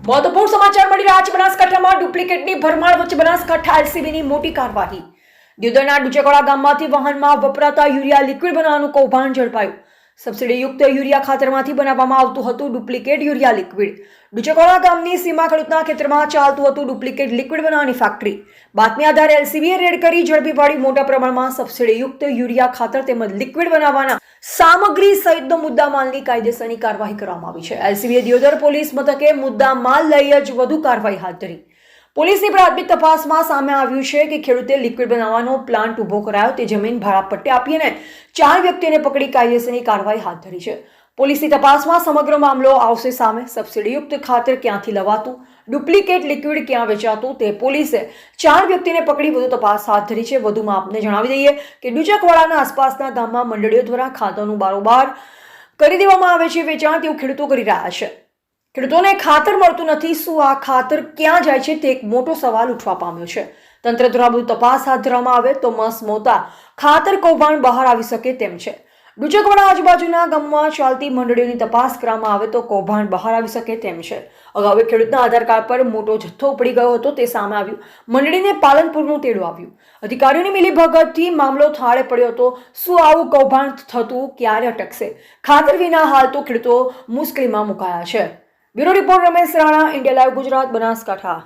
મહત્વપૂર્ણ સમાચાર મળી રહ્યા છે. બનાસકાંઠામાં ડુપ્લિકેટની ભરમાર વચ્ચે બનાસકાંઠા એલસીબીની મોટી કાર્યવાહી. દિયોદરના ડુચેકોડા ગામમાંથી વાહનમાં વપરાતા યુરિયા લિક્વિડ બનાવવાનું કૌભાંડ ઝડપાયું. સબસિડીયુક્ત યુરિયા ખાતરમાંથી બનાવવામાં આવતું હતું ડુપ્લિકેટ યુરિયા લિક્વિડ. ડુચેકોડા ગામની સીમા ખેડૂતના ખેતરમાં ચાલતું હતું ડુપ્લિકેટ લિક્વિડ બનાવવાની ફેક્ટરી. બાતમી આધારે એલસીબીએ રેડ કરી ઝડપી પાડી મોટા પ્રમાણમાં સબસિડીયુક્ત યુરિયા ખાતર તેમજ લિક્વિડ બનાવવાના સામગ્રી સહિતનો મુદ્દામાલની કાયદેસરની કાર્યવાહી કરવામાં આવી છે. એલસીબીએ દિયોદર પોલીસ મથકે મુદ્દામાલ લઈ જ વધુ કાર્યવાહી હાથ ધરી. પોલીસની પ્રાથમિક તપાસમાં સામે આવ્યું છે કે ખેડૂતે લિક્વિડ બનાવવાનો પ્લાન્ટ ઉભો કરાયો તે જમીન ભાડાપટ્ટે આપીને 4 વ્યક્તિઓને પકડી કાયદેસરની કાર્યવાહી હાથ ધરી છે. પોલીસની તપાસમાં સમગ્ર મામલો આવશે સામે. સબસિડીયુક્ત ખાતર ક્યાંથી લવાતું, ડુપ્લિકેટ લિક્વિડ ક્યાં વેચાતું તે પોલીસે 4 વ્યક્તિને પકડી વધુ તપાસ હાથ ધરી છે. વધુમાં આપને જણાવી દઈએ કે ડુચકવાડાના આસપાસના ગામમાં મંડળીઓ દ્વારા ખાતરનું બારોબાર કરી દેવામાં આવે છે. વેચાણ તેવું ખેડૂતો કરી રહ્યા છે. ખેડૂતોને ખાતર મળતું નથી. શું આ ખાતર ક્યાં જાય છે તે એક મોટો સવાલ ઉઠવા પામ્યો છે. તંત્ર દ્વારા વધુ તપાસ હાથ ધરવામાં આવે તો મસમોટા ખાતર કૌભાંડ બહાર આવી શકે તેમ છે. ડુચકવાડા આજુબાજુના ગામમાં ચાલતી મંડળીઓની તપાસ કરવામાં આવે તો કૌભાંડ બહાર આવી શકે તેમ છે. અગાઉ ખેડૂતના આધાર કાર્ડ પર મોટો જથ્થો ઉપડી ગયો હતો તે સામે આવ્યું. મંડળીને પાલનપુરનું તેડું આવ્યું. અધિકારીઓની મિલીભગતથી મામલો થાળે પડ્યો હતો. શું આવું કૌભાંડ થતું ક્યારે અટકશે? ખાતર વિના હાલ તો ખેડૂતો મુશ્કેલીમાં મુકાયા છે. Bureau report Ramesh Rana, India live Gujarat, Banaskantha.